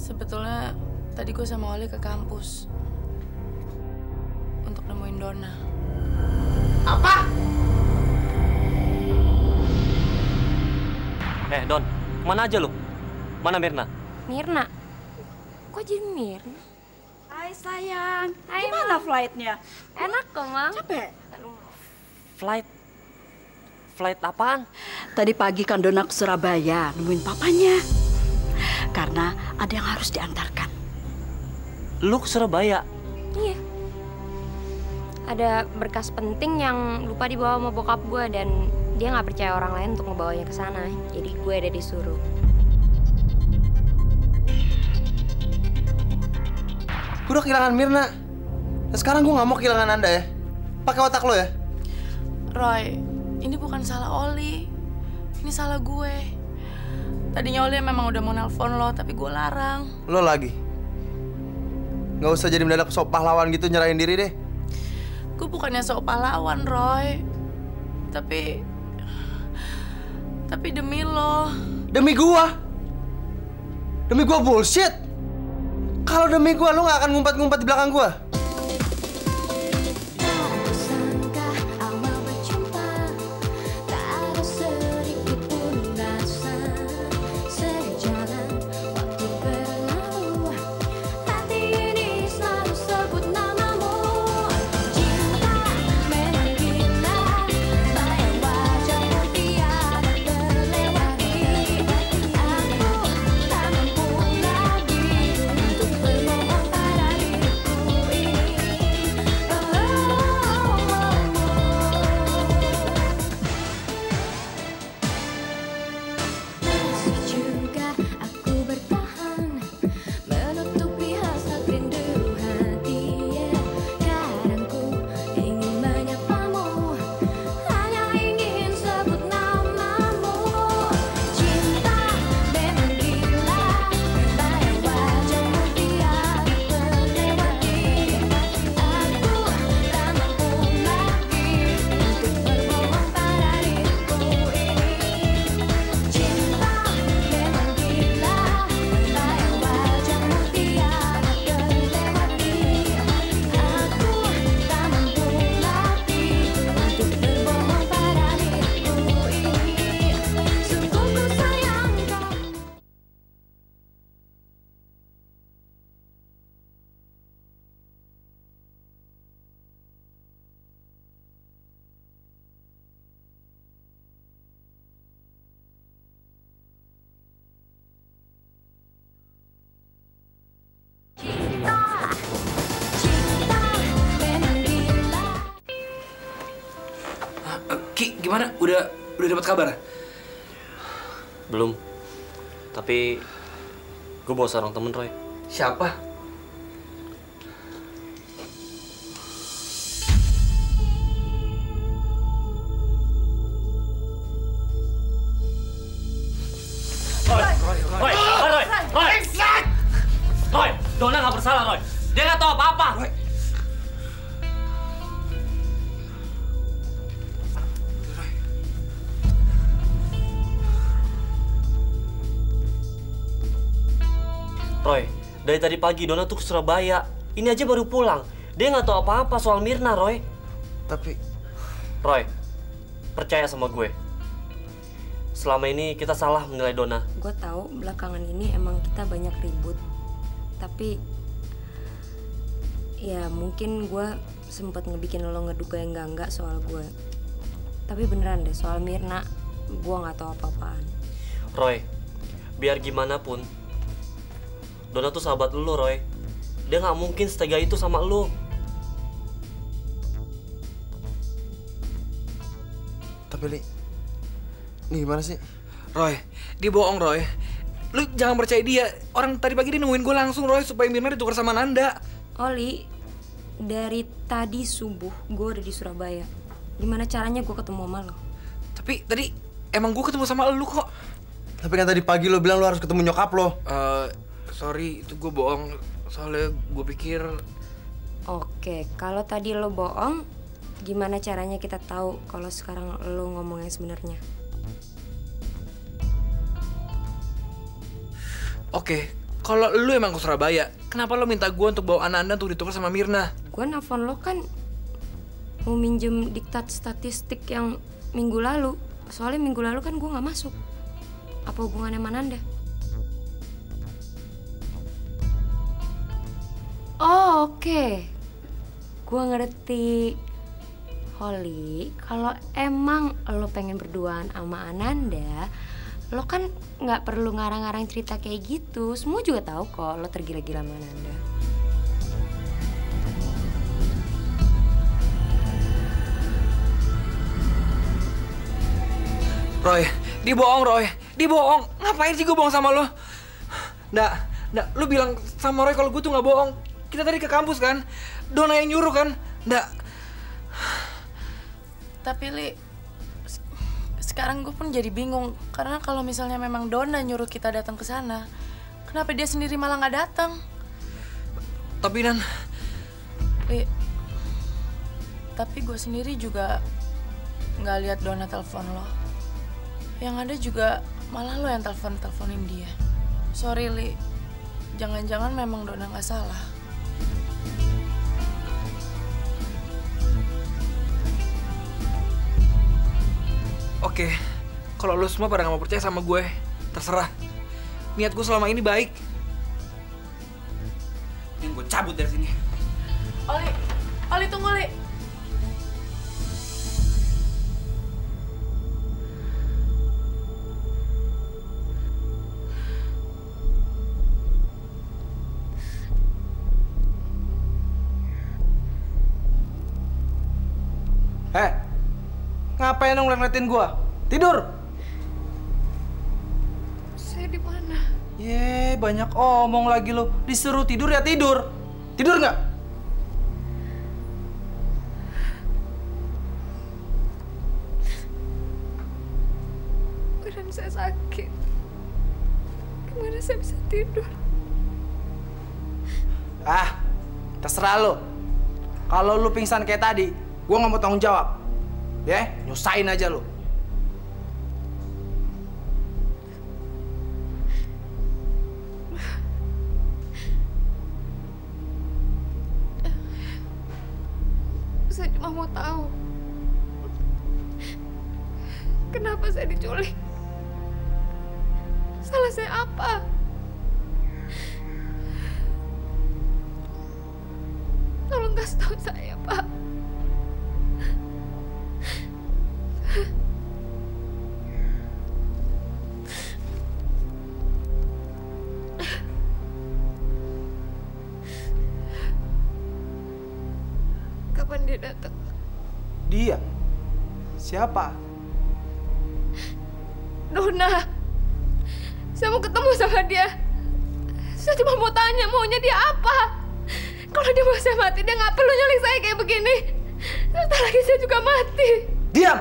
Sebetulnya tadi gue sama Oli ke kampus untuk nemuin Donna. Apa? Don, kemana aja lu? Mana Mirna? Mirna? Kok jadi Mirna? Hai sayang, Hai, gimana flightnya? Enak kok, Mam. Capek? Flight apaan? Tadi pagi kan Donna ke Surabaya nemuin papanya. Karena ada yang harus diantarkan. Lu ke Surabaya? Iya. Ada berkas penting yang lupa dibawa sama bokap gue dan dia nggak percaya orang lain untuk ngebawanya ke sana. Jadi gue ada disuruh. Gue udah kehilangan Mirna. Dan sekarang gue nggak mau kehilangan Anda ya. Pakai otak lo ya. Roy, ini bukan salah Oli. Ini salah gue. Tadinya Oli memang udah mau nelpon lo, tapi gue larang. Lo lagi. Nggak usah jadi mendadak sok pahlawan gitu nyerahin diri deh. Gue bukannya sok pahlawan, Roy. Tapi demi lo. Demi gua? Demi gua bullshit? Kalau demi gua, lo nggak akan ngumpet-ngumpet di belakang gua. Ki, gimana? Udah dapat kabar? Belum. Tapi gue bawa seorang temen, Roy. Siapa? Roy, Donna nggak bersalah, Roy. Dia nggak tahu apa-apa. Roy. Roy, dari tadi pagi Donna tuh ke Surabaya. Ini aja baru pulang. Dia nggak tahu apa-apa soal Mirna, Roy. Tapi... Roy, percaya sama gue. Selama ini kita salah menilai Donna. Gue tahu belakangan ini emang kita banyak ribut. Tapi ya mungkin gue sempet ngebikin lo ngeduga yang enggak soal gue. Tapi beneran deh, soal Mirna gue nggak tahu apa-apaan. Roy, biar gimana pun Donna tuh sahabat lu, Roy. Dia nggak mungkin setega itu sama lu. Tapi Li, ini gimana sih? Roy, dia bohong, Roy. Lu jangan percaya dia. Orang tadi pagi dia nemuin gue langsung, Roy, supaya Mirna ditukar sama Nanda. Oli, dari tadi subuh gue udah di Surabaya. Gimana caranya gue ketemu sama lo? Tapi tadi emang gue ketemu sama lu kok. Tapi kan tadi pagi lo bilang lo harus ketemu nyokap lo. Sorry, itu gue bohong. Soalnya gue pikir... Oke, kalau tadi lo bohong, gimana caranya kita tahu kalau sekarang lo ngomong yang sebenarnya? Oke, kalau lu emang ke Surabaya, kenapa lo minta gue untuk bawa Ananda untuk ditukar sama Mirna? Gue nelfon lo kan mau minjem diktat statistik yang minggu lalu. Soalnya minggu lalu kan gue nggak masuk. Apa hubungannya sama Nanda? Oh, oke. Gue ngerti. Holly, kalau emang lo pengen berduaan sama Ananda, lo kan nggak perlu ngarang-ngarang cerita kayak gitu. Semua juga tahu kok lo tergila-gila sama Ananda. Roy, dibohong Roy, dibohong. Ngapain sih gue bohong sama lo? Nggak, lu bilang sama Roy kalau gue tuh nggak bohong. Kita tadi ke kampus kan, Dona yang nyuruh kan? Nggak. Tapi Li, sekarang gue pun jadi bingung karena kalau misalnya memang Dona nyuruh kita datang ke sana, kenapa dia sendiri malah nggak datang? Tapi Nan, Li, tapi gue sendiri juga nggak lihat Dona telepon lo. Yang ada juga malah lo yang teleponin dia. Sorry Li, jangan-jangan memang Dona nggak salah. oke, kalau lo semua pada nggak mau percaya sama gue, terserah. Niat gue selama ini baik. Yang gue cabut dari sini. Oli tunggu Li. Ngapain lo ngeliatin gua? Tidur! Saya di mana? Banyak omong lagi lo. Disuruh tidur ya tidur. Tidur nggak? Badan saya sakit. Gimana saya bisa tidur? Terserah lo. Kalau lo pingsan kayak tadi, gua nggak mau tanggung jawab. Nyusahin aja lo. Saya cuma mau tahu kenapa saya diculik. Salah saya apa? Tolong kasih tahu saya, Pak. Kapan dia datang? Dia? Siapa? Dona. Saya mau ketemu sama dia. Saya cuma mau tanya maunya dia apa. Kalau dia mau saya mati, dia nggak perlu nyulik saya kayak begini. Sebentar lagi saya juga mati. Diam!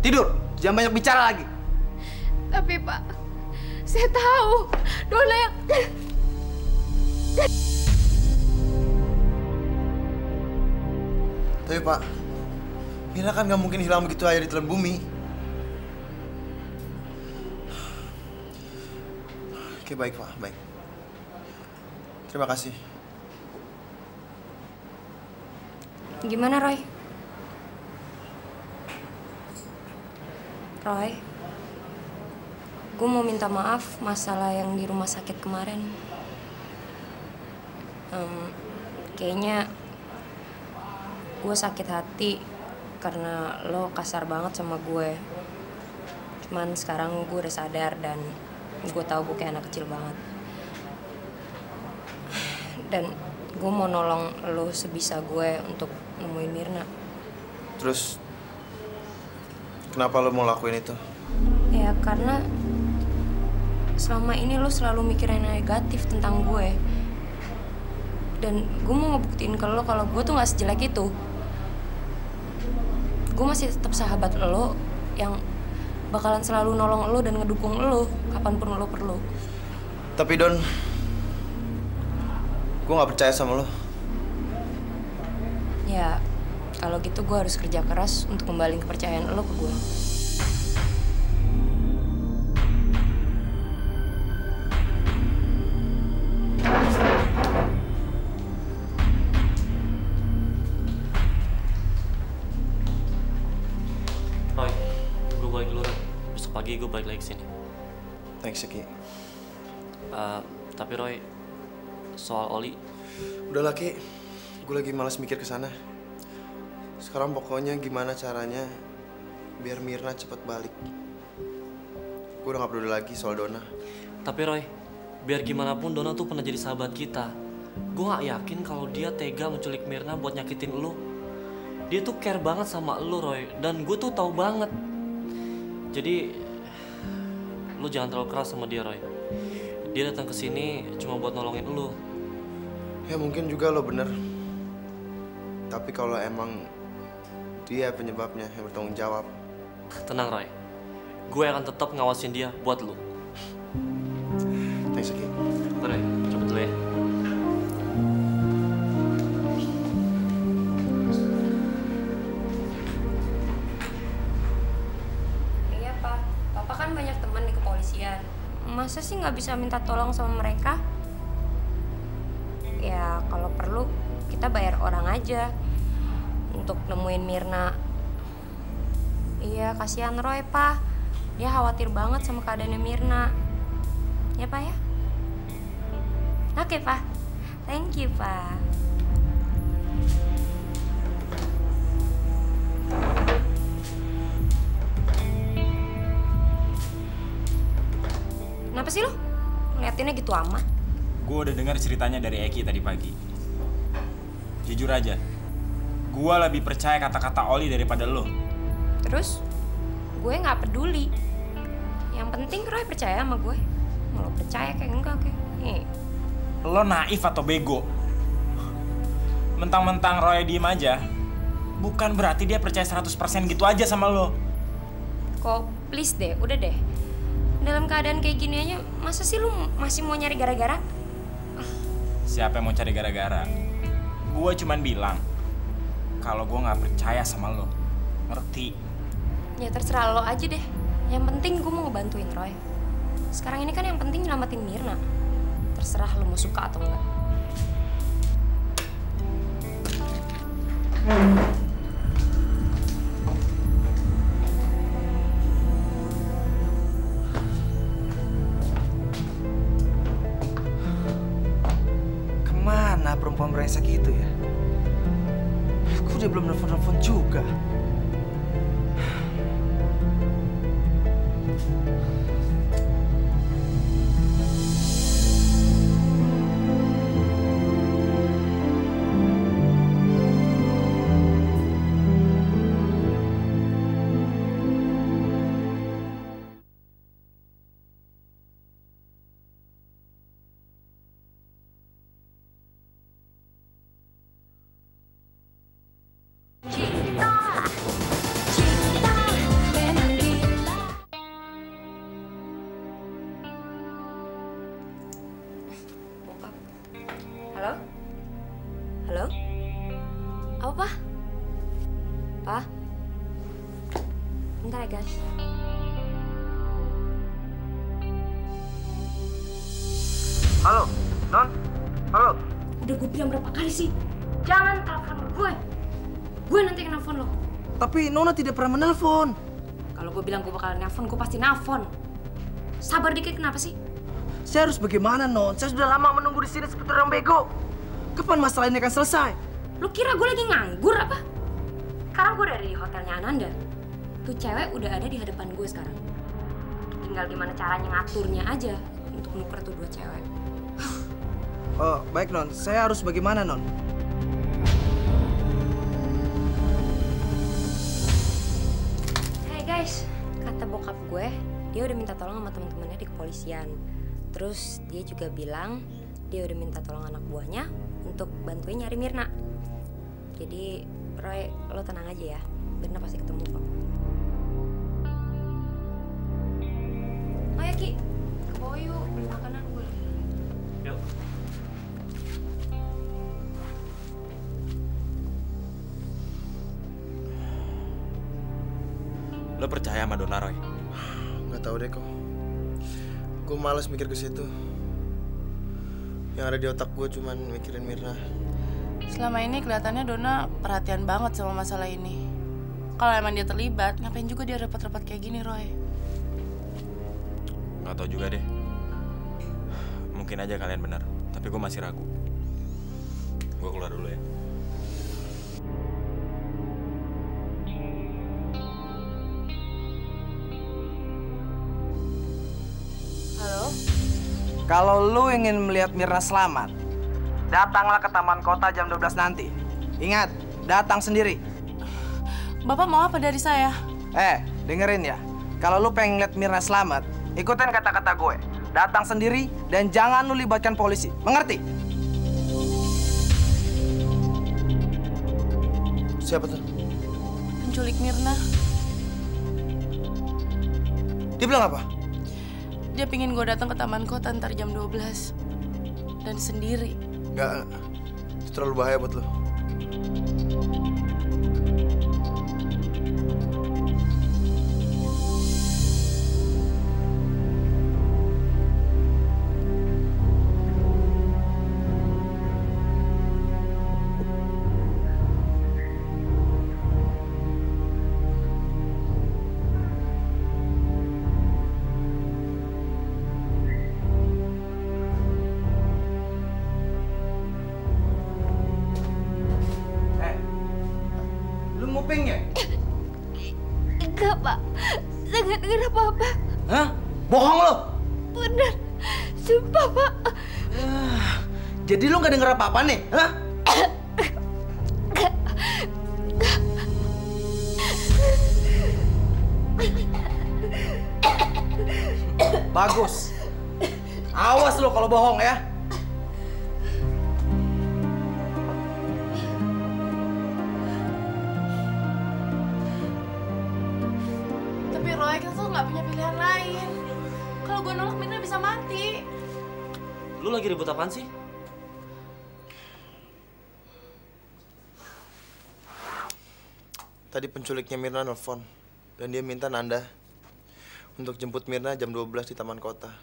Tidur, jangan banyak bicara lagi. Tapi Pak, saya tahu Dona yang... Tapi Pak, Mira kan nggak mungkin hilang begitu aja di telan bumi. Oke, baik Pak, baik. Terima kasih. Gimana, Roy? Roy, gue mau minta maaf masalah yang di rumah sakit kemarin. Kayaknya gue sakit hati karena lo kasar banget sama gue. Cuman sekarang gue udah sadar dan gue tahu gue kayak anak kecil banget. Dan gue mau nolong lo sebisa gue untuk nemuin Mirna. Terus, kenapa lo mau lakuin itu? Ya karena selama ini lo selalu mikirin negatif tentang gue. Dan gue mau ngebuktiin ke lo kalau gue tuh gak sejelek itu. Gue masih tetap sahabat lo yang bakalan selalu nolong lo dan ngedukung lo kapanpun lo perlu. Tapi Don, gue gak percaya sama lo. Ya, kalau gitu gue harus kerja keras untuk kembaliin kepercayaan lo ke gue. lagi gue balik lagi sini. Thanks ya, Ki. Tapi Roy, soal Oli, Udah lah, Ki. Gue lagi malas mikir ke sana. Sekarang pokoknya gimana caranya biar Mirna cepet balik. Gue udah gak peduli lagi soal Donna. tapi Roy, biar gimana pun Donna tuh pernah jadi sahabat kita. Gue gak yakin kalau dia tega menculik Mirna buat nyakitin lo. Dia tuh care banget sama lo, Roy, dan gue tuh tahu banget. Jadi lo jangan terlalu keras sama dia, Roy. Dia datang ke sini cuma buat nolongin lo. Ya mungkin juga lo bener. Tapi kalau emang dia penyebabnya yang bertanggung jawab. Tenang, Roy. Gue akan tetap ngawasin dia buat lo. Thanks, Ki. Roy, cepet dulu ya. Iya, Pak. Papa kan banyak teman di kepolisian. Masa sih nggak bisa minta tolong sama mereka? Ya, kalau perlu kita bayar orang aja untuk nemuin Mirna. Iya, kasihan Roy, Pak. Dia khawatir banget sama keadaannya Mirna. Ya, Pak ya? Oke, Pak. Thank you, Pak. Kenapa sih lo? Ngeliatinnya gitu amat. Gue udah dengar ceritanya dari Eki tadi pagi. Jujur aja, gue lebih percaya kata-kata Oli daripada lo. Terus, gue nggak peduli. Yang penting Roy percaya sama gue. Mau lo percaya kayak enggak kayak. Lo naif atau bego? Mentang-mentang Roy diem aja, bukan berarti dia percaya 100% gitu aja sama lo. Kok please deh, udah deh. Dalam keadaan kayak gini aja, masa sih lu masih mau nyari gara-gara? Siapa yang mau cari gara-gara? Gue cuman bilang kalau gue nggak percaya sama lo, ngerti? Ya terserah lo aja deh. Yang penting gue mau ngebantuin Roy. Sekarang ini kan yang penting nyelamatin Mirna. Terserah lo mau suka atau enggak. Kemana perempuan brengsek itu ya? Aku udah belum nelfon-nelfon juga. Halo? Halo? Apa, Pak? Pak? Bentar ya, guys. Halo, Non? Halo? Udah gue bilang berapa kali sih? Jangan telepon gue. Gue nanti yang nelfon lo. Tapi Nona tidak pernah menelpon. Kalau gue bilang gue bakal nelfon, gue pasti nelfon. Sabar dikit, kenapa sih? Saya harus bagaimana, Non? Saya sudah lama menunggu di sini seperti orang bego. Kapan masalah ini akan selesai? Lu kira gue lagi nganggur apa? Sekarang gue udah ada di hotelnya Ananda. Tuh cewek udah ada di hadapan gue sekarang. Tinggal gimana caranya ngaturnya aja untuk nuker tuh dua cewek. Oh, baik, Non. Saya harus bagaimana, Non? Hey guys, kata bokap gue, dia udah minta tolong sama teman-temannya di kepolisian. Terus dia juga bilang dia udah minta tolong anak buahnya untuk bantuin nyari Mirna. Jadi Roy, lo tenang aja ya, Mirna pasti ketemu kok. Oh ya Ki, ke bawah yuk, beli makanan gue. Yuk. Lo percaya sama Donna, Roy? Nggak tahu deh kok. Gue malas mikir ke situ. Yang ada di otak gue cuman mikirin Mirna. Selama ini kelihatannya Donna perhatian banget sama masalah ini. Kalau emang dia terlibat, ngapain juga dia repot-repot kayak gini, Roy? Gak tau juga deh. Mungkin aja kalian benar, tapi gue masih ragu. Gue keluar dulu ya. Halo? Kalau lu ingin melihat Mirna selamat, datanglah ke Taman Kota jam 12 nanti. Ingat, datang sendiri. Bapak mau apa dari saya? Dengerin ya. Kalau lu pengen lihat Mirna selamat, ikutin kata-kata gue. Datang sendiri dan jangan lu libatkan polisi. Mengerti? Siapa tuh? Penculik Mirna. Dia bilang apa? Dia pingin gue datang ke Taman Kota ntar jam 12. Dan sendiri. Nggak. Itu terlalu bahaya buat lo. Nguping ya? Enggak, Pak. Saya nggak dengar apa-apa. Hah? Bohong lo? Bener. Sumpah, Pak. Jadi lo nggak denger apa-apa nih? Hah? Bagus. Awas lo kalau bohong ya. Tapi Roy, kita tuh nggak punya pilihan lain. Kalau gue nolak, Mirna bisa mati. Lu lagi ribut apaan sih? Tadi penculiknya Mirna nelfon dan dia minta Nanda untuk jemput Mirna jam 12 di Taman Kota.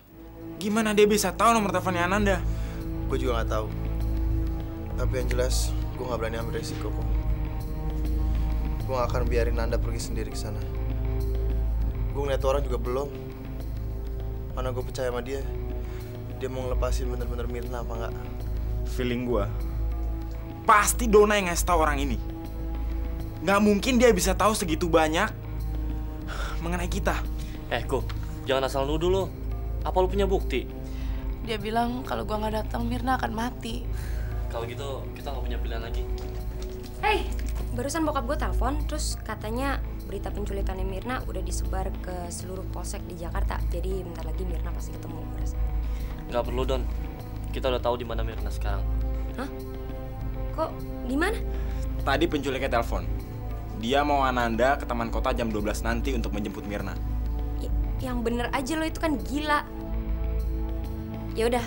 Gimana dia bisa tahu nomor teleponnya Ananda? Gue juga nggak tahu. Tapi yang jelas, gue nggak berani ambil resiko kok. Gue nggak akan biarin Nanda pergi sendiri ke sana. Gue ngeliat orang juga belum. Mana gue percaya sama dia. Dia mau ngelepasin bener-bener Mirna apa nggak? Feeling gue, pasti Dona yang ngasih tahu orang ini. Nggak mungkin dia bisa tahu segitu banyak mengenai kita. Ko, jangan asal nuduh lo. Apa lu punya bukti? Dia bilang kalau gue nggak datang, Mirna akan mati. Kalau gitu, kita nggak punya pilihan lagi. Hey, barusan bokap gue telepon, terus katanya berita penculikannya Mirna udah disebar ke seluruh polsek di Jakarta. Jadi bentar lagi Mirna pasti ketemu. Nggak perlu, Don. Kita udah tahu di mana Mirna sekarang. Hah? Kok di mana? Tadi penculiknya telepon. Dia mau Ananda ke Taman Kota jam 12 nanti untuk menjemput Mirna. Yang bener aja lo, itu kan gila. Ya udah,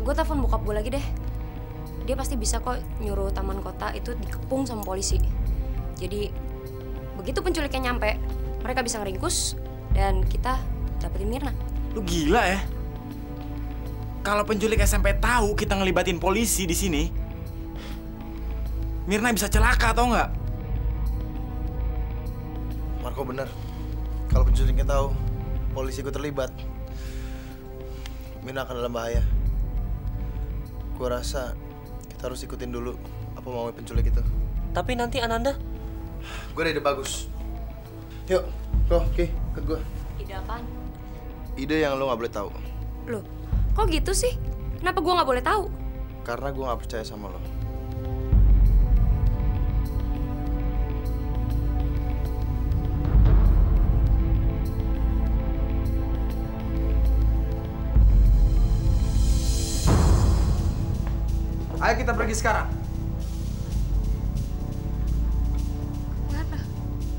gue telepon bokap gue lagi deh. Dia pasti bisa kok nyuruh Taman Kota itu dikepung sama polisi. Jadi begitu penculiknya nyampe, mereka bisa ngeringkus dan kita dapetin Mirna. Lu gila ya? Kalau penculik SMP tahu kita ngelibatin polisi di sini, Mirna bisa celaka atau nggak? Marco bener. Kalau penculiknya tahu polisi gue terlibat, Mirna akan dalam bahaya. Gue rasa kita harus ikutin dulu apa mau penculik itu. Tapi nanti Ananda? Gue ada ide bagus. Yuk, Ki, ikut gue. Ide apaan? Ide yang lo nggak boleh tahu. Loh, kok gitu sih? Kenapa gue nggak boleh tahu? Karena gue nggak percaya sama lo. Ayo kita pergi sekarang. Mana?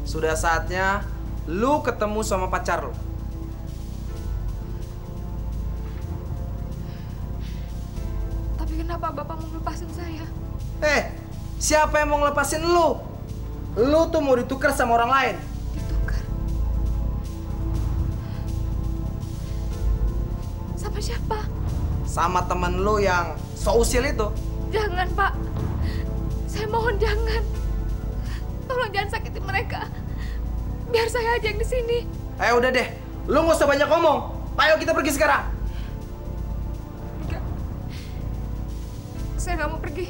Sudah saatnya lu ketemu sama pacar lu. Tapi kenapa Bapak mau lepasin saya? Siapa yang mau ngelepasin lu? Lu tuh mau ditukar sama orang lain. Ditukar? Sama siapa? Sama temen lu yang seusil itu. Jangan, Pak. Saya mohon jangan. Tolong jangan sakiti mereka. Biar saya aja yang di sini. Udah deh. Lu nggak usah banyak ngomong. Ayo kita pergi sekarang. Enggak. Saya nggak mau pergi.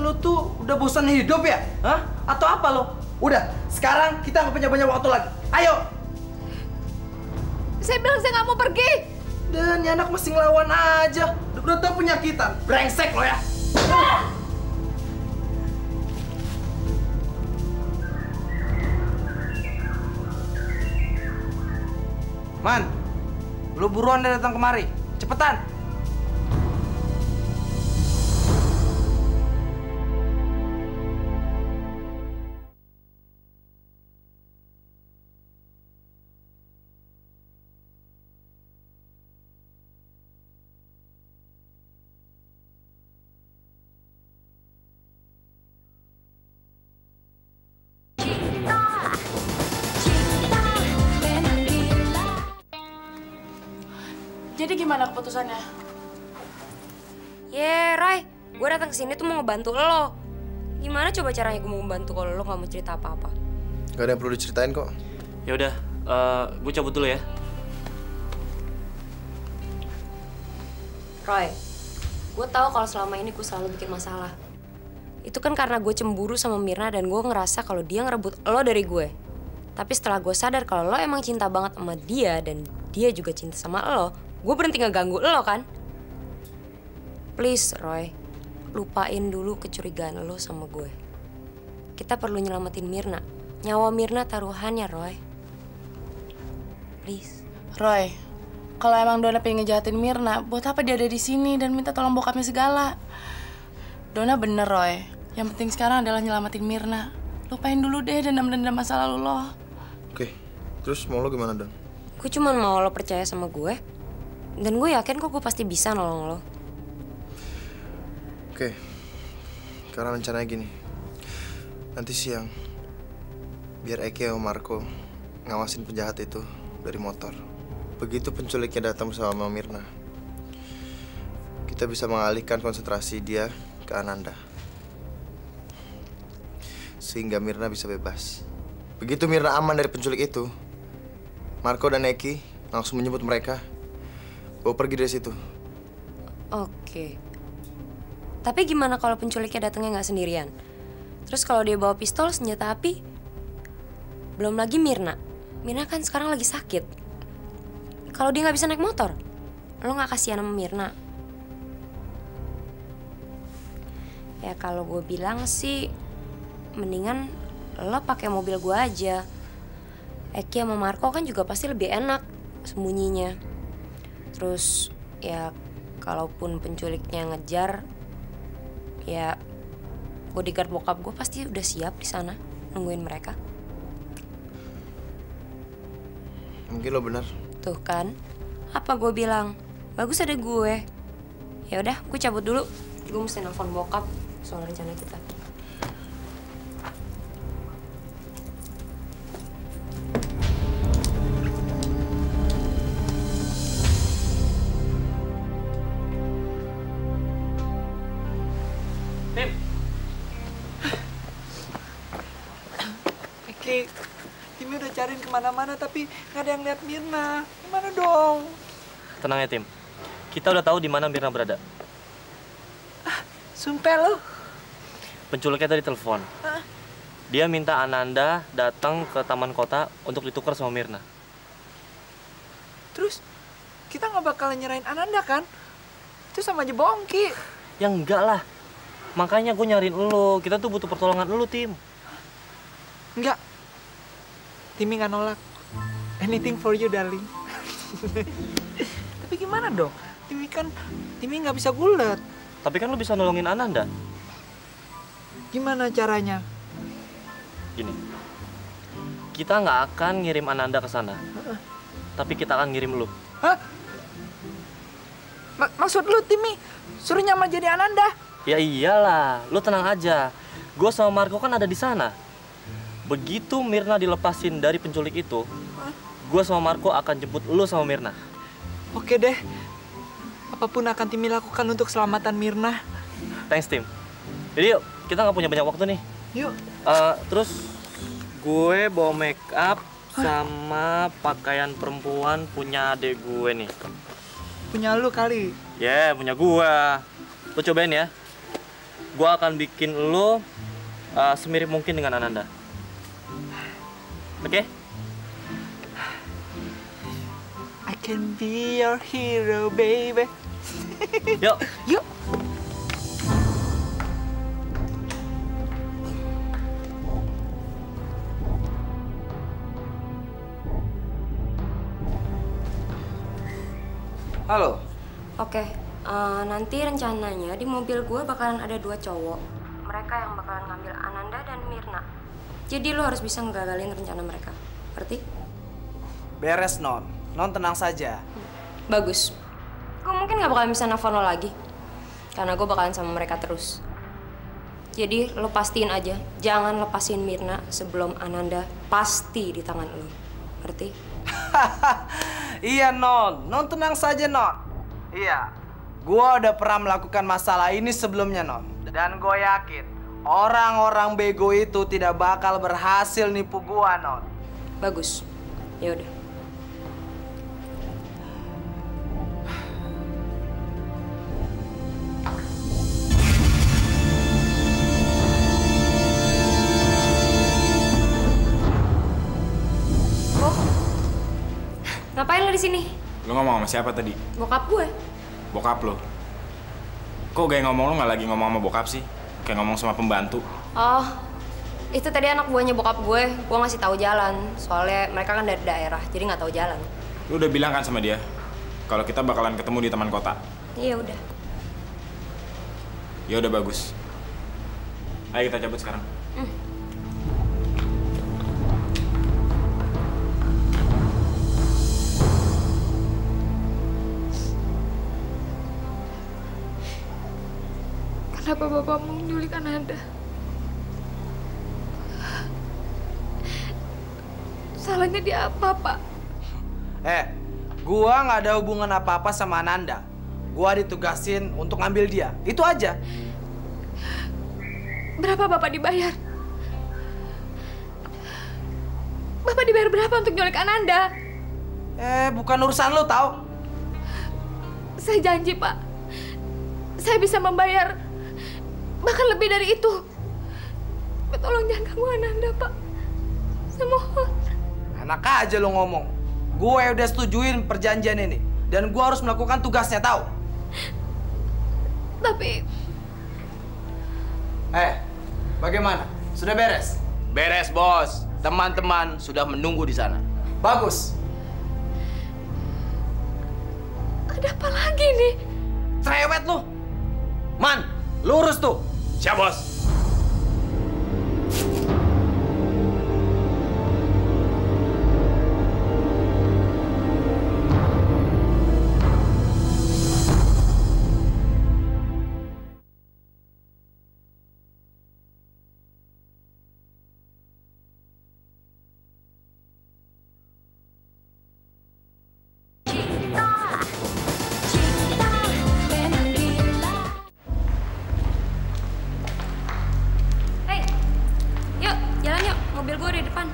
Lu tuh udah bosan hidup ya? Hah? Atau apa lo? Udah, sekarang kita nggak punya banyak waktu lagi. Ayo. Saya bilang saya nggak mau pergi. Dan anak masih ngelawan aja. Udah tau penyakitan. Brengsek lo ya. Man, lu buruan deh datang kemari. Cepetan. Jadi gimana keputusannya? Roy, gue datang ke sini tuh mau ngebantu lo. Gimana coba caranya gue mau ngebantu kalau lo nggak mau cerita apa-apa? Gak ada yang perlu diceritain kok. Ya udah, gue cabut dulu ya. Roy, gue tahu kalau selama ini gue selalu bikin masalah. Itu kan karena gue cemburu sama Mirna dan gue ngerasa kalau dia ngerebut lo dari gue. Tapi setelah gue sadar kalau lo emang cinta banget sama dia dan dia juga cinta sama lo, gue berhenti ngeganggu lo kan? Please, Roy, lupain dulu kecurigaan lo sama gue. Kita perlu nyelamatin Mirna. Nyawa Mirna taruhannya, Roy. Please. Roy, kalau emang Dona pengen ngejahatin Mirna, buat apa dia ada di sini dan minta tolong bokapnya segala? Dona bener, Roy. Yang penting sekarang adalah nyelamatin Mirna. Lupain dulu deh dendam-dendam masa lalu lo. Oke, terus mau lo gimana, Don? Gue cuma mau lo percaya sama gue. Dan gue yakin kok gue pasti bisa nolong lo. Oke, sekarang rencananya gini. Nanti siang, biar Eki sama Marco ngawasin penjahat itu dari motor. Begitu penculiknya datang bersama Mirna, kita bisa mengalihkan konsentrasi dia ke Ananda. Sehingga Mirna bisa bebas. Begitu Mirna aman dari penculik itu, Marco dan Eki langsung menjemput mereka. Bawa pergi dari situ. Oke. Tapi gimana kalau penculiknya datangnya nggak sendirian? Terus kalau dia bawa pistol, senjata api? Belum lagi Mirna. Mirna kan sekarang lagi sakit. Kalau dia nggak bisa naik motor, lo nggak kasihan sama Mirna? Ya kalau gue bilang sih, mendingan lo pakai mobil gue aja. Eki sama Marco kan juga pasti lebih enak sembunyinya. Terus ya kalaupun penculiknya ngejar, ya bodyguard bokap gue pasti udah siap di sana nungguin mereka. Mungkin lo benar. Tuh kan, apa gue bilang? Bagus ada gue. Ya udah, gue cabut dulu. Gue mesti nelfon bokap soal rencana kita. Timmy udah cariin kemana-mana tapi nggak ada yang lihat Mirna. Gimana dong? Tenang ya, Tim. Kita udah tahu di mana Mirna berada. Sumpah lo? Penculiknya tadi telepon. Dia minta Ananda datang ke taman kota untuk ditukar sama Mirna. Terus kita nggak bakal nyerahin Ananda kan? Itu sama aja bohong, Ki. Ya enggak lah. Makanya gue nyariin lo. Kita tuh butuh pertolongan lo, Tim. Enggak. Timmy nggak nolak. Anything for you, darling. Tapi gimana dong? Timmy nggak bisa gulat. Tapi kan lo bisa nolongin Ananda. Gimana caranya? Gini. Kita nggak akan ngirim Ananda ke sana. Tapi kita akan ngirim lo. Hah? Maksud lu Timmy suruh nyamar jadi Ananda? Ya iyalah, lo tenang aja. Gue sama Marco kan ada di sana. Begitu Mirna dilepasin dari penculik itu, gue sama Marco akan jemput lo sama Mirna. Oke deh. Apapun akan Timmy lakukan untuk keselamatan Mirna. Thanks, Tim. Jadi yuk, kita nggak punya banyak waktu nih. Yuk. Terus gue bawa make up sama pakaian perempuan punya adek gue nih. Punya lu kali. Ya, punya gua. Lo cobain ya. Gua akan bikin lo semirip mungkin dengan Ananda. Oke? I can be your hero, baby. Yuk. Yuk. Halo. Oke, nanti rencananya di mobil gue bakalan ada 2 cowok. Mereka yang bakalan ngambil Ananda dan Mirna. Jadi lo harus bisa ngegagalin rencana mereka. Ngerti? Beres, Non. Non tenang saja. Bagus. Gue mungkin gak bakalan bisa nelfon lo lagi. Karena gue bakalan sama mereka terus. Jadi lo pastiin aja, jangan lepasin Mirna sebelum Ananda pasti di tangan lo. Ngerti? Iya, Non. Non tenang saja, Non. Iya. Gua udah pernah melakukan masalah ini sebelumnya, Non. Dan gue yakin orang-orang bego itu tidak bakal berhasil nipu gua, Non. Bagus. Ya udah. Ngapain lo di sini? Lo ngomong sama siapa tadi? Bokap gue. Bokap lo. Kok gaya ngomong lo nggak lagi ngomong sama bokap sih? Kayak ngomong sama pembantu. Oh, itu tadi anak buahnya bokap gue. Gue ngasih tahu jalan. Soalnya mereka kan dari daerah, jadi nggak tahu jalan. Lo udah bilang kan sama dia kalau kita bakalan ketemu di taman kota? Iya udah. Ya udah bagus. Ayo kita cabut sekarang. Kenapa Bapak mau menyulik Ananda? Salahnya dia apa, Pak? Gua nggak ada hubungan apa-apa sama Ananda. Gua ditugasin untuk ngambil dia. Itu aja. Berapa Bapak dibayar? Bapak dibayar berapa untuk nyulik Ananda? Bukan urusan lo, tau? Saya janji, Pak. Saya bisa membayar bahkan lebih dari itu. Tolong jangan ganggu Ananda, Pak. Saya mohon. Enak aja lo ngomong. Gue udah setujuin perjanjian ini. Dan gue harus melakukan tugasnya, tau? Tapi... bagaimana? Sudah beres? Beres, Bos. Teman-teman sudah menunggu di sana. Bagus. Ada apa lagi nih? Cerewet lu. Man, lurus tuh. Siap, Bos. Mobil gue di depan.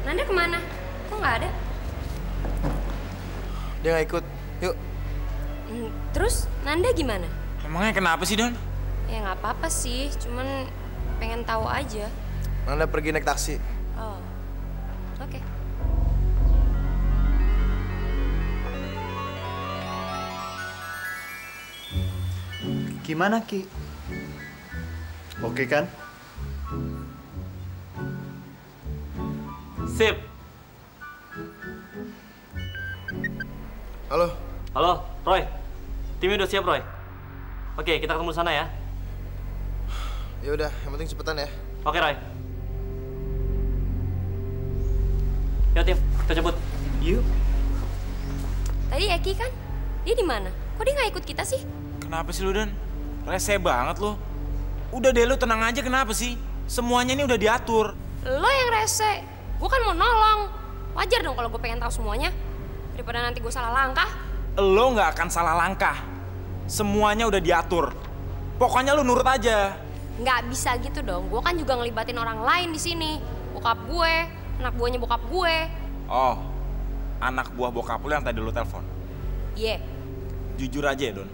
Nanda kemana? Kok nggak ada? Dia nggak ikut. Yuk. Terus Nanda gimana? Emangnya kenapa sih, Don? Ya nggak apa-apa sih, cuman pengen tahu aja. Nanda pergi naik taksi. Oh, oke. Gimana, Ki? Oke kan? Sip. Halo. Halo, Roy. Timnya udah siap, Roy. Oke, kita ketemu di sana ya. Ya udah, yang penting cepetan ya. Oke, Roy. Yuk, Tim, kita cabut. Yuk. Tadi Eki kan? Dia di mana? Kok dia nggak ikut kita sih? Kenapa sih lu, Don? Rese banget lo. Udah deh, lu tenang aja, kenapa sih? Semuanya ini udah diatur. Lo yang rese. Gue kan mau nolong. Wajar dong kalau gue pengen tahu semuanya. Daripada nanti gue salah langkah. Lo nggak akan salah langkah. Semuanya udah diatur. Pokoknya lu nurut aja. Nggak bisa gitu dong. Gue kan juga ngelibatin orang lain di sini. Gue bokap gue, anak buahnya bokap gue. Oh, anak buah bokap lu yang tadi lu telepon? Iya. Jujur aja ya, Don.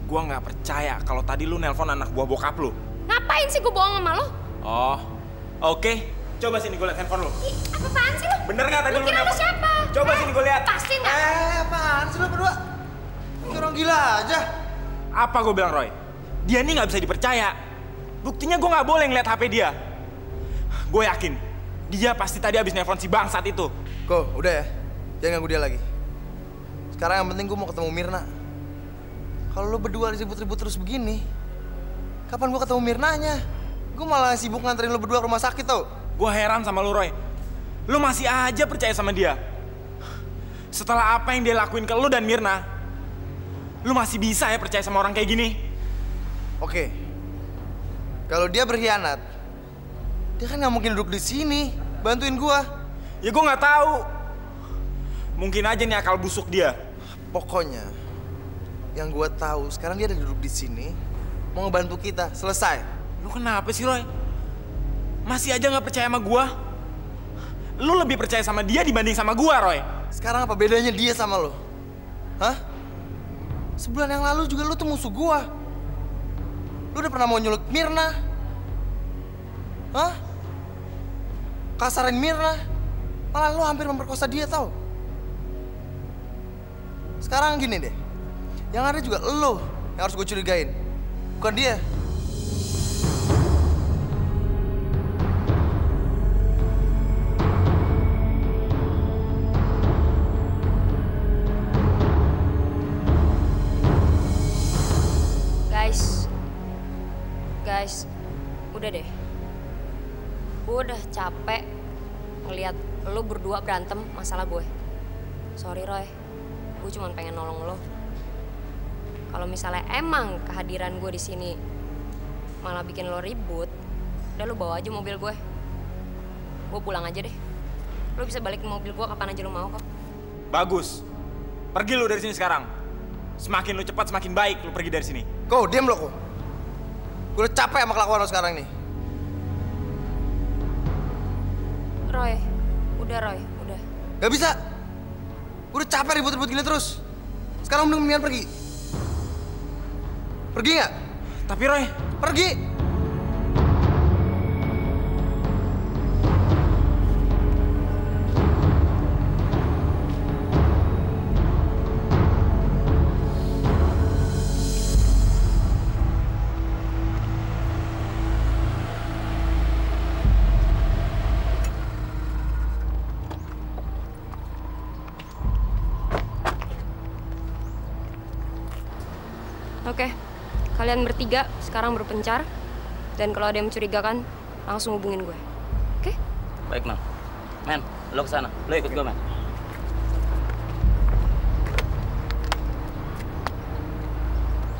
Gua nggak percaya kalau tadi lu nelpon anak buah bokap lu. Ngapain sih gue bohong sama lo? Oh, oke. Coba sini gue liat handphone lu. Ih, apaan sih lo? Bener nggak tadi Lu lu kira nelpon? lu siapa? Coba sini gue liat. Pasti nggak? Apaan sih lo berdua? Kayak orang gila aja. Apa gue bilang, Roy? Dia ini nggak bisa dipercaya. Buktinya gue nggak boleh ngeliat HP dia. Gue yakin dia pasti tadi habis nelpon si bangsat itu. Ko, udah ya. Jangan ganggu dia lagi. Sekarang yang penting gue mau ketemu Mirna. Kalau lo berdua ribut-ribut terus begini, kapan gue ketemu Mirnanya? Gue malah sibuk nganterin lo berdua ke rumah sakit tau. Gue heran sama lu, Roy. Lu masih aja percaya sama dia. Setelah apa yang dia lakuin ke lu dan Mirna, lu masih bisa ya percaya sama orang kayak gini? Oke. Kalau dia berkhianat, dia kan nggak mungkin duduk di sini bantuin gue. Ya gue nggak tahu. Mungkin aja nih akal busuk dia. Pokoknya, yang gue tahu sekarang dia ada duduk di sini, mau ngebantu kita. Selesai. Lu kenapa sih, Roy? Masih aja nggak percaya sama gua? Lu lebih percaya sama dia dibanding sama gua, Roy. Sekarang apa bedanya dia sama lo? Hah? Sebulan yang lalu juga lu tuh musuh gua. Lu udah pernah mau nyulik Mirna? Hah? Kasarin Mirna? Malah lu hampir memperkosa dia tau. Sekarang gini deh, yang ada juga lo yang harus gue curigain, bukan dia. Guys, udah deh. Gue udah capek ngeliat lo berdua berantem masalah gue. Sorry Roy, gue cuma pengen nolong lo. Kalau misalnya emang kehadiran gue di sini malah bikin lo ribut, udah lo bawa aja mobil gue. Gue pulang aja deh. Lo bisa balik ke mobil gue kapan aja lo mau kok. Bagus. Pergi lu dari sini sekarang. Semakin lu cepat semakin baik lu pergi dari sini. Kau diam lo kok. Gue udah capek sama kelakuan lo sekarang nih. Roy, udah Roy, udah. Gak bisa. Gue udah capek ribut-ribut gini terus. Sekarang mendingan pergi. Pergi nggak? Tapi Roy, pergi. Oke, kalian bertiga sekarang berpencar. Dan kalau ada yang mencurigakan, langsung hubungin gue. Oke? Baik, Man. Men, lo kesana. Lo ikut gue, Man.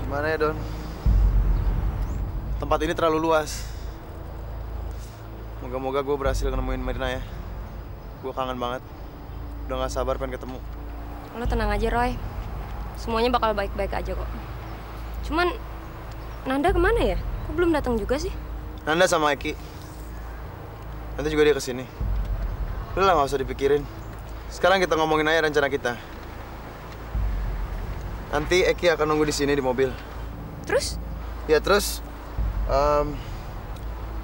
Gimana ya, Don? Tempat ini terlalu luas. Moga-moga gue berhasil nemuin Mirna ya. Gue kangen banget. Udah gak sabar pengen ketemu. Lo tenang aja, Roy. Semuanya bakal baik-baik aja kok. Cuman, Nanda kemana ya? Kok belum datang juga sih? Nanda sama Eki. Nanti juga dia kesini. Udah lah, gak usah dipikirin. Sekarang kita ngomongin aja rencana kita. Nanti Eki akan nunggu di sini di mobil. Terus? Ya terus,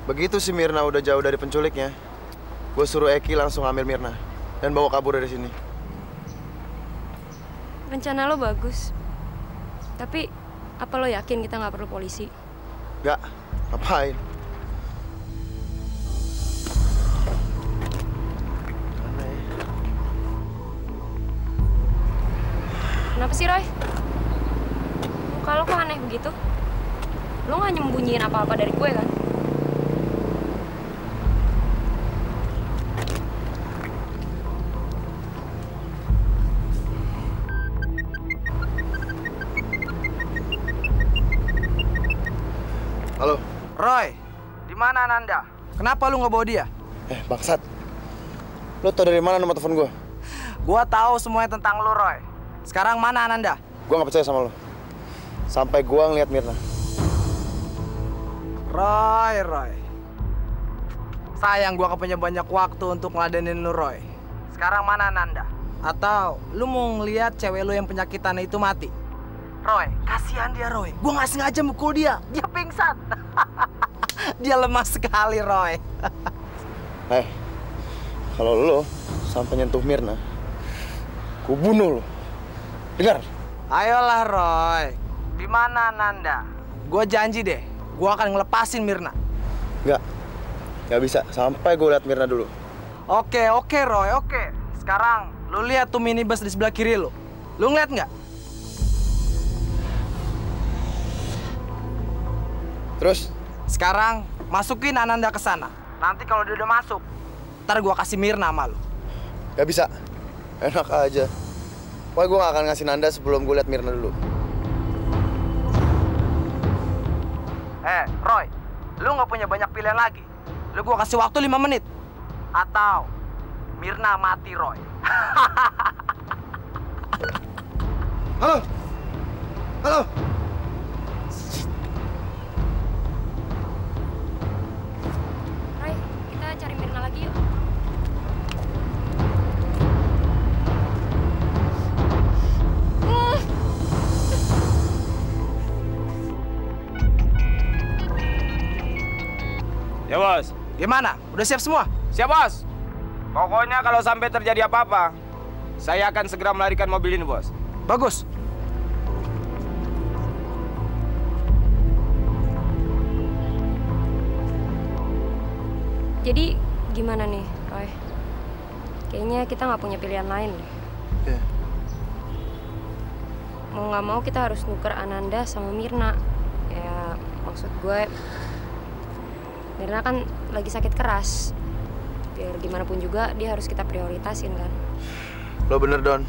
begitu si Mirna udah jauh dari penculiknya, gue suruh Eki langsung ambil Mirna dan bawa kabur dari sini. Rencana lo bagus. Tapi, apa lo yakin kita nggak perlu polisi? Nggak, ngapain? Mana ya? Kenapa sih, Roy? Muka lo kok aneh begitu? Lo nggak nyembunyiin apa-apa dari gue kan? Halo. Roy, di mana Nanda? Kenapa lu nggak bawa dia? Bangsat. Lo tau dari mana nomor telepon gue? Gua tahu semuanya tentang lu, Roy. Sekarang mana Ananda? Gue nggak percaya sama lo. Sampai gue ngeliat Mirna. Roy. Sayang gua gak punya banyak waktu untuk ngeladenin lu, Roy. Sekarang mana Nanda? Atau lu mau ngeliat cewek lu yang penyakitan itu mati? Roy, kasihan dia, Roy. Gua gak sengaja mukul dia. Dia pingsan. Dia lemah sekali, Roy. Kalau lo sampai nyentuh Mirna, ku bunuh lo. Dengar? Ayolah, Roy. Di mana Nanda? Gua janji deh, gua akan ngelepasin Mirna. Nggak bisa. Sampai gue lihat Mirna dulu. Oke, Roy, oke. Sekarang lu lihat tuh minibus di sebelah kiri lu. Lu ngeliat nggak? Terus? Sekarang masukin Ananda ke sana. Nanti kalau dia udah masuk, ntar gua kasih Mirna sama lu. Nggak bisa. Enak aja. Pokoknya gue nggak akan ngasih Nanda sebelum gue lihat Mirna dulu. Roy, lu nggak punya banyak pilihan lagi. Lu gua kasih waktu 5 menit. Atau Mirna mati, Roy. Halo? Roy, kita cari Mirna lagi yuk. Ya, Bos. Gimana? Udah siap semua? Siap, Bos. Pokoknya kalau sampai terjadi apa-apa, saya akan segera melarikan mobil ini, Bos. Bagus. Jadi gimana nih, Roy? Kayaknya kita nggak punya pilihan lain deh. Iya. Mau nggak mau kita harus nuker Ananda sama Mirna. Ya, maksud gue, Mirna kan lagi sakit keras. Biar gimana pun juga dia harus kita prioritasin kan. Lo bener, Don.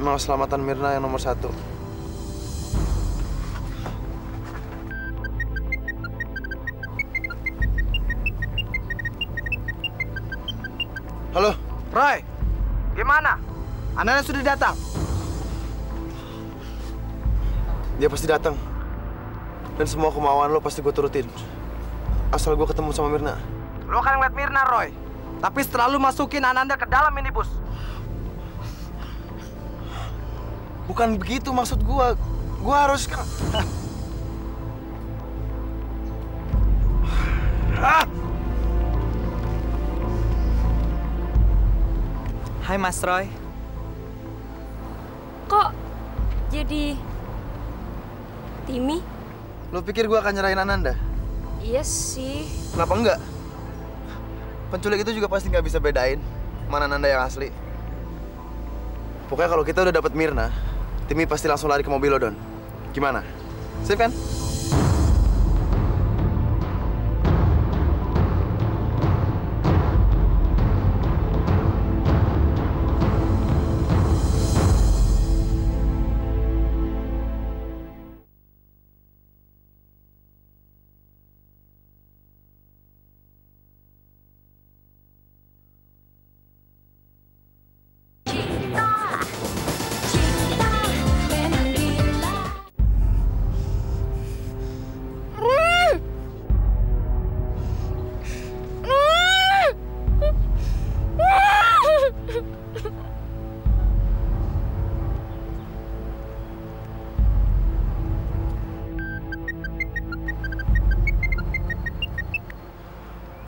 Emang keselamatan Mirna yang nomor 1. Halo? Roy, gimana? Ananda sudah datang? Dia pasti datang. Dan semua kemauan lo pasti gue turutin. Asal gue ketemu sama Mirna. Lo akan ngeliat Mirna, Roy. Tapi setelah lu masukin Ananda ke dalam minibus. Bukan begitu maksud gue. Gue harus... Hai Mas Roy. Kok jadi Timmy? Lo pikir gue akan nyerahin Ananda? Iya sih. Kenapa enggak? Penculik itu juga pasti nggak bisa bedain mana Nanda yang asli. Pokoknya kalau kita udah dapet Mirna, Timmy pasti langsung lari ke mobil lo, Don. Gimana? Sip kan?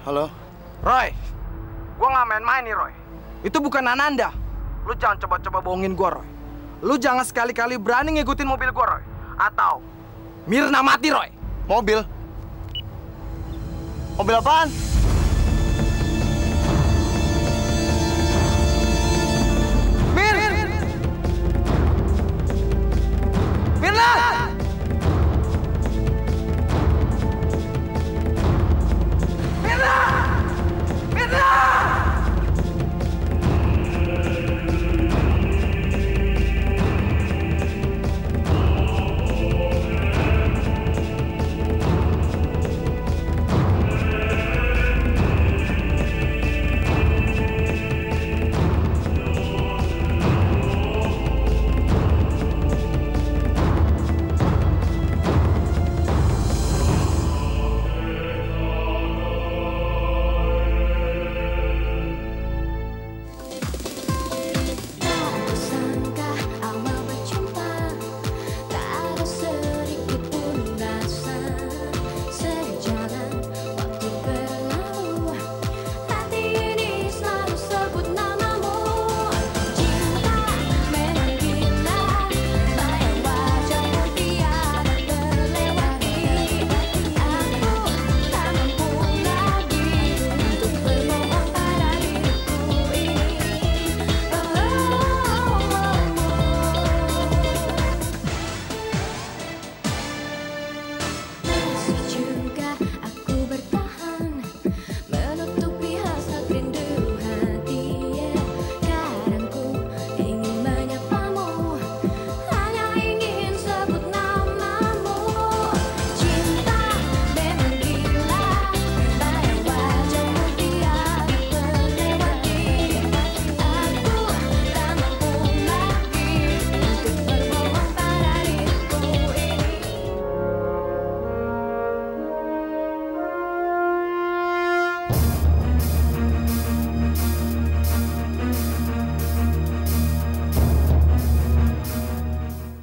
Halo? Roy, gua nggak main-main nih, Roy. Itu bukan Ananda. Lu jangan coba-coba bohongin gua, Roy. Lu jangan sekali-kali berani ngikutin mobil gua, Roy. Atau Mirna mati, Roy. Mobil? Mobil apaan?